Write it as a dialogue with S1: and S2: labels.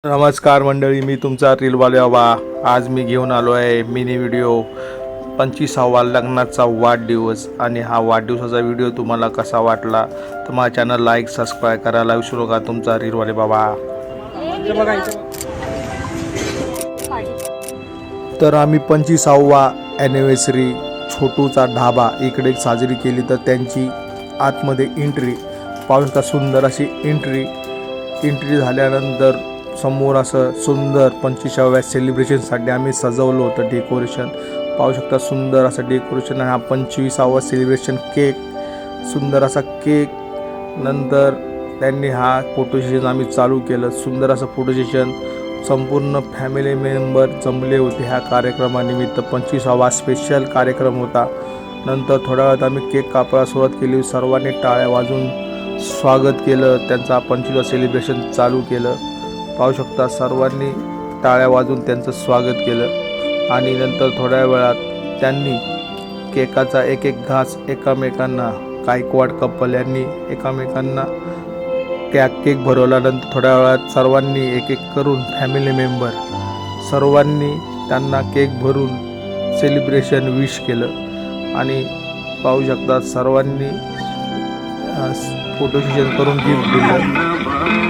S1: नमस्कार मंडळी, मी तुमचा रीलवाले बाबा. आज मी घेऊन आलो आहे मिनी व्हिडिओ 25वा लग्नाचा वाढदिवस. आणि हा वाढदिवसाचा व्हिडिओ तुम्हाला कसा वाटला तर माझ्या चॅनल लाईक सबस्क्राईब करायला विसरू नका. तुमचा रीलवाले बाबा. तर आम्ही 25वा ॲनिव्हर्सरी छोटूचा ढाबा इकडे साजरी केली. तर त्यांची आतमध्ये एंट्री पाहू शकता. सुंदर अशी एंट्री झाल्यानंतर समोर असं सुंदर 25व्या सेलिब्रेशनसाठी आम्ही सजवलं होतं. डेकोरेशन पाहू शकता. सुंदर असं डेकोरेशन आहे. हा 25वा सेलिब्रेशन केक, सुंदर असा केक. नंतर त्यांनी हा फोटो सेशन आम्ही चालू केलं. सुंदर असं फोटो सेशन. संपूर्ण फॅमिली मेंबर जमले होते ह्या कार्यक्रमानिमित्त. 25वा स्पेशल कार्यक्रम होता. नंतर थोड्या वेळात आम्ही केक कापायला सुरुवात केली. सर्वांनी टाळ्या वाजून स्वागत केलं. त्यांचा 25वा सेलिब्रेशन चालू केलं. पाहू शकता. सर्वांनी टाळ्या वाजून त्यांचं स्वागत केलं. आणि नंतर थोड्या वेळात त्यांनी केकाचा एक घास एकमेकांना, गायकवाड कपल यांनी एकमेकांना केक भरवला. नंतर थोड्या वेळात सर्वांनी एक करून फॅमिली मेंबर सर्वांनी त्यांना केक भरून सेलिब्रेशन विश केलं. आणि पाहू शकता सर्वांनी फोटो सेशन करून गिफ्ट दिलं.